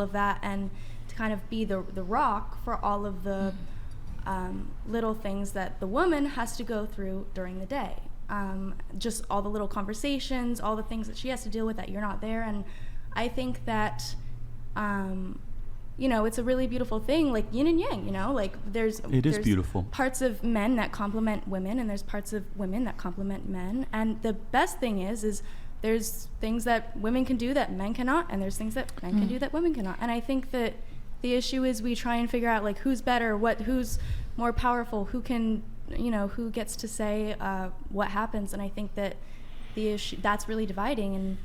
all of that, and to kind of be the rock for all of the little things that the woman has to go through during the day. Just all the little conversations, all the things that she has to deal with that you're not there. And I think that, it's a really beautiful thing, like yin and yang, like there's beautiful parts of men that complement women, and there's parts of women that complement men. And the best thing is there's things that women can do that men cannot, and there's things that men can do that women cannot. And I think that the issue is we try and figure out like who's better, who's more powerful, who can, who gets to say what happens. And I think that the issue that's really dividing, and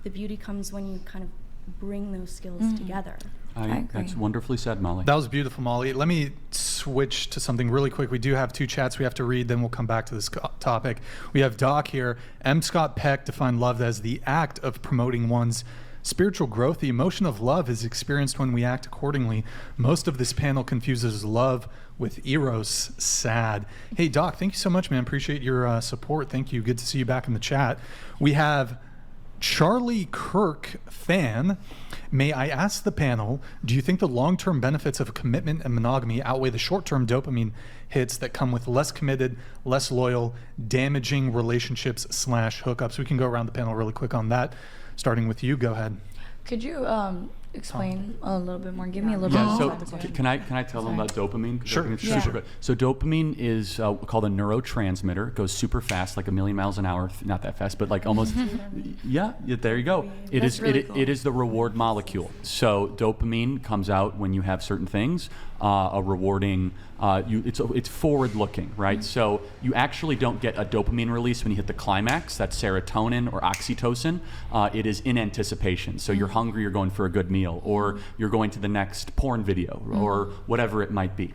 the beauty comes when you kind of bring those skills together. I agree. That's wonderfully said, Molly. That was beautiful, Molly. Let me switch to something really quick. We do have 2 chats we have to read, then we'll come back to this topic. We have Doc here. M. Scott Peck defined love as the act of promoting one's spiritual growth. The emotion of love is experienced when we act accordingly. Most of this panel confuses love with eros. Sad. Hey, Doc, thank you so much, man. Appreciate your support. Thank you. Good to see you back in the chat. We have Charlie Kirk fan. May I ask the panel, do you think the long-term benefits of commitment and monogamy outweigh the short-term dopamine hits that come with less committed, less loyal, damaging relationships / hookups? We can go around the panel really quick on that. Starting with you, go ahead. Could you explain a little bit more? Give me a little bit more. So can I tell them about dopamine? Sure. Dopamine is super good. So dopamine is called a neurotransmitter. It goes super fast, like 1,000,000 miles an hour. Not that fast, but like almost. Yeah, there you go. It is the reward molecule. So dopamine comes out when you have certain things. A rewarding, it's forward-looking, right? So you actually don't get a dopamine release when you hit the climax. That's serotonin or oxytocin. It is in anticipation. So you're hungry, you're going for a good meal, or you're going to the next porn video, or whatever it might be.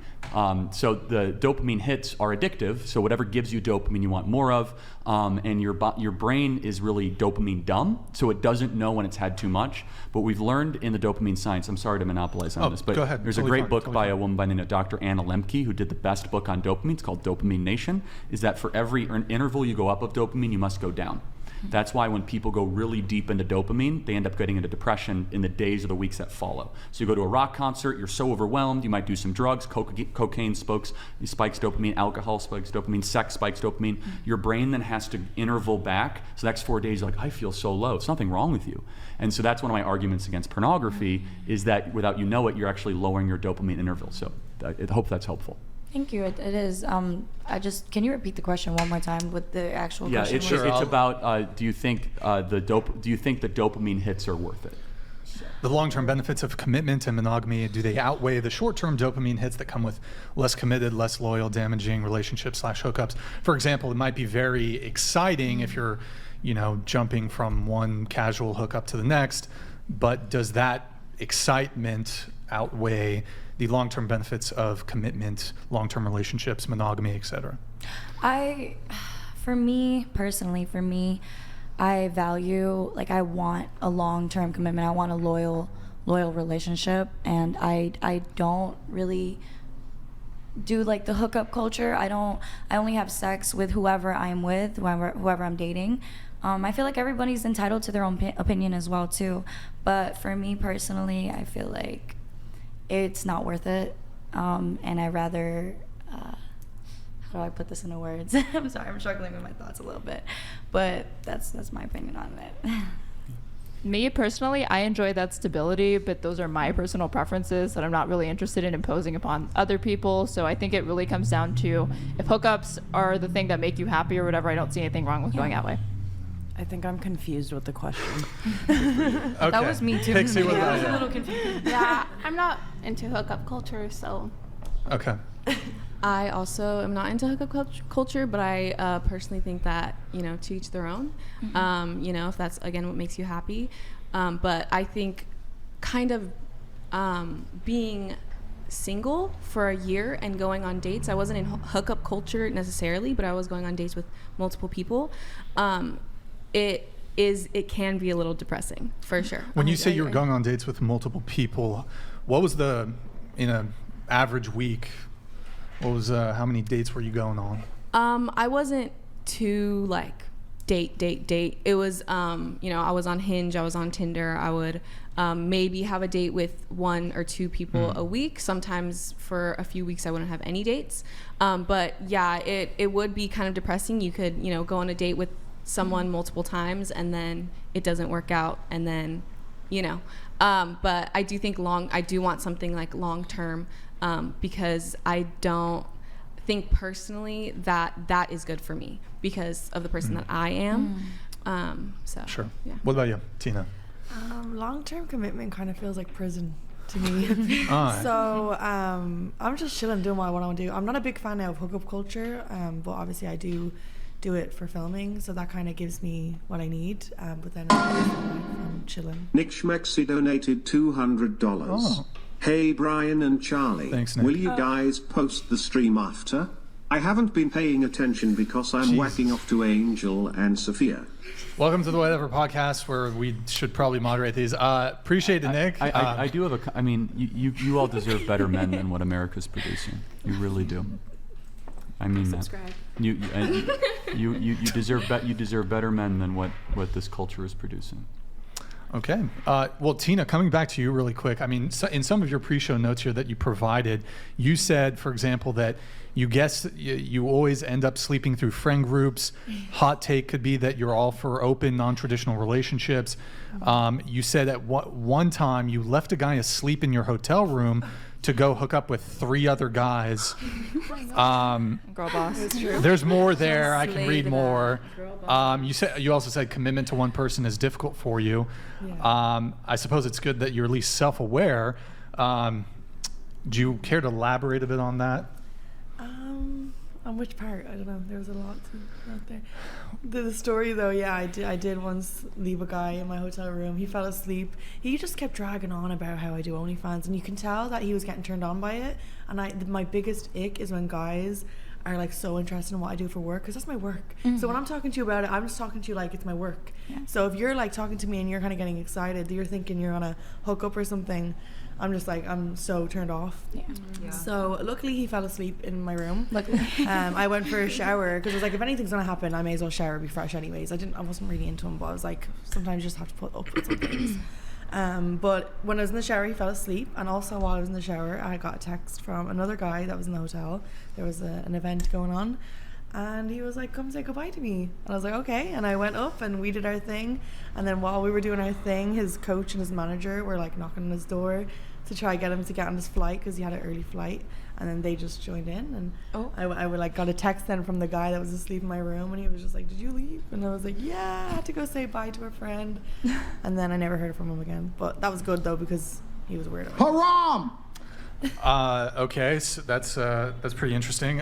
So the dopamine hits are addictive. So whatever gives you dopamine, you want more of. And your brain is really dopamine dumb, so it doesn't know when it's had too much. But we've learned in the dopamine science, I'm sorry to monopolize on this, but go ahead. There's a great book by a woman by the name of Dr. Anna Lemke, who did the best book on dopamine. It's called Dopamine Nation, is that for every interval you go up of dopamine, you must go down. That's why when people go really deep into dopamine, they end up getting into depression in the days or the weeks that follow. So you go to a rock concert, you're so overwhelmed, you might do some drugs, cocaine spikes dopamine, alcohol spikes dopamine, sex spikes dopamine. Your brain then has to interval back. So the next 4 days, you're like, I feel so low. There's nothing wrong with you. And so that's one of my arguments against pornography, is that without you know it, you're actually lowering your dopamine interval. So I hope that's helpful. Thank you. It is. Can you repeat the question one more time with the actual question? Yeah, it's about do you think the dopamine hits are worth it? The long-term benefits of commitment and monogamy, do they outweigh the short-term dopamine hits that come with less committed, less loyal, damaging relationships / hookups? For example, it might be very exciting if you're, jumping from one casual hookup to the next, but does that excitement outweigh the long-term benefits of commitment, long-term relationships, monogamy, etc.? For me personally, I value, I want a long-term commitment. I want a loyal relationship, and I don't really do the hookup culture. I only have sex with whoever I'm with, whoever I'm dating. I feel like everybody's entitled to their own opinion as well too, but for me personally, I feel like it's not worth it, and I rather how do I put this into words? I'm sorry, I'm struggling with my thoughts a little bit, but that's my opinion on it. Me personally, I enjoy that stability, but those are my personal preferences that I'm not really interested in imposing upon other people. So I think it really comes down to if hookups are the thing that make you happy or whatever, I don't see anything wrong with going that way. I think I'm confused with the question. Okay. That was me too. Pixie, what I about was you? a little confused. Yeah, I'm not into hookup culture, so. Okay. I also am not into hookup culture, but I personally think that, to each their own, if that's, again, what makes you happy. But I think kind of being single for a year and going on dates, I wasn't in hookup culture necessarily, but I was going on dates with multiple people. It can be a little depressing, for sure. When you say you were going on dates with multiple people, what was in an average week, what was how many dates were you going on? I wasn't too date. It was, I was on Hinge, I was on Tinder. I would maybe have a date with 1 or 2 people a week. Sometimes for a few weeks I wouldn't have any dates. But yeah, it would be kind of depressing. You could, go on a date with someone multiple times and then it doesn't work out, and then, but I do think I do want something like long term, because I don't think personally that is good for me because of the person that I am. So Sure. yeah. What about you, Tina? Long-term commitment kind of feels like prison to me. All right. So I'm just chilling, doing what I want to do. I'm not a big fan of hookup culture, but obviously I do it for filming, so that kind of gives me what I need. But then I'm chilling. Nick Schmexi donated $200. Oh. Hey Brian and Charlie, Thanks, Nick. will you guys post the stream after? I haven't been paying attention because I'm whacking off to Angel and Sophia. Welcome to the Whatever podcast, where we should probably moderate these. Appreciate it, Nick. I do have I mean, you all deserve better men than what America's producing. You really do. I mean that. Subscribe. You deserve better men than what this culture is producing. Okay. Well, Tina, coming back to you really quick. I mean, in some of your pre-show notes here that you provided, you said, for example, that you guess you always end up sleeping through friend groups. Hot take could be that you're all for open, non-traditional relationships. You said at one time you left a guy asleep in your hotel room to go hook up with 3 other guys. Girl boss. There's more there. I can read more. You also said commitment to one person is difficult for you. Yeah. I suppose it's good that you're at least self-aware. Do you care to elaborate a bit on that? On which part? I don't know. There was a lot out there. The story though, yeah, I did once leave a guy in my hotel room. He fell asleep. He just kept dragging on about how I do OnlyFans, and you can tell that he was getting turned on by it. And my biggest ick is when guys are like so interested in what I do for work, because that's my work. So when I'm talking to you about it, I'm just talking to you like it's my work. Yeah. So if you're like talking to me and you're kind of getting excited, you're thinking you're gonna hook up or something, I'm just like, I'm so turned off. Yeah. So luckily he fell asleep in my room. Luckily. I went for a shower because I was like, if anything's gonna happen, I may as well shower, be fresh anyways. I wasn't really into him, but I was like, sometimes you just have to put up with some things. But when I was in the shower, he fell asleep, and also while I was in the shower, I got a text from another guy that was in the hotel. There was an event going on, and he was like, come say goodbye to me. And I was like, okay. And I went up and we did our thing, and then while we were doing our thing, his coach and his manager were like knocking on his door to try get him to get on his flight because he had an early flight, and then they just joined in, and I like got a text then from the guy that was asleep in my room, and he was just like, did you leave? And I was like, yeah, I had to go say bye to a friend. And then I never heard from him again, but that was good though because he was weird. Haram! Okay, so that's pretty interesting.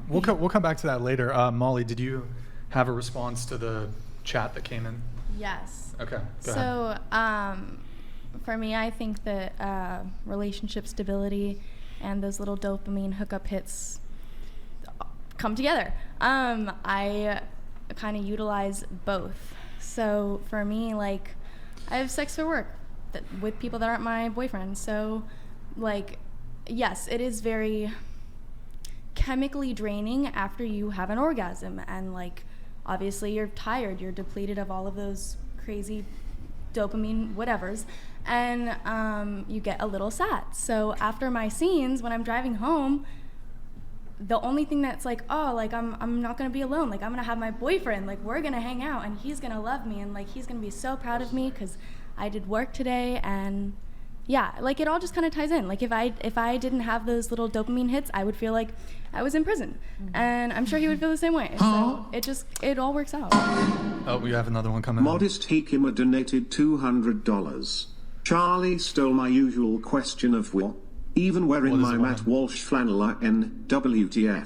We'll come back to that later. Molly, did you have a response to the chat that came in? Yes. Okay, go ahead. For me, I think that relationship stability and those little dopamine hookup hits come together. I kind of utilize both. So for me, like, I have sex for work with people that aren't my boyfriend. So, like, yes, it is very chemically draining after you have an orgasm. And, like, obviously you're tired. You're depleted of all of those crazy dopamine whatevers. And you get a little sad. So after my scenes, when I'm driving home, the only thing that's like, oh, like I'm not gonna be alone. Like I'm gonna have my boyfriend. Like we're gonna hang out, and he's gonna love me, and like he's gonna be so proud of me because I did work today. And yeah, like it all just kind of ties in. Like if I didn't have those little dopamine hits, I would feel like I was in prison, and I'm sure he would feel the same way. So it all works out. Oh, we have another one coming. Modest Hikima donated $200. Charlie stole my usual question of will, even wearing my Matt Walsh flannel NWTF.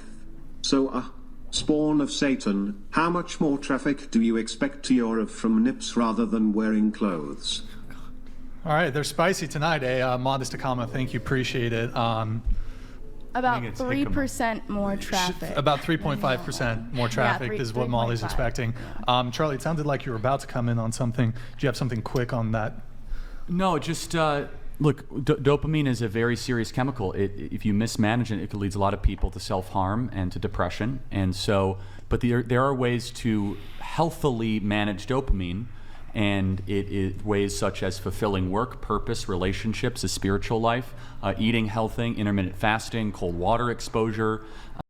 So, spawn of Satan, how much more traffic do you expect to Europe from nips rather than wearing clothes? All right, they're spicy tonight, eh? Modest Hikima, thank you, appreciate it. About 3% more traffic. About 3.5% more traffic is what Molly's expecting. Yeah. Charlie, it sounded like you were about to come in on something. Do you have something quick on that? No, just Look, dopamine is a very serious chemical. If you mismanage it, it could lead a lot of people to self-harm and to depression. And so, but there are ways to healthily manage dopamine, and it is ways such as fulfilling work, purpose, relationships, a spiritual life, eating healthy, intermittent fasting, cold water exposure,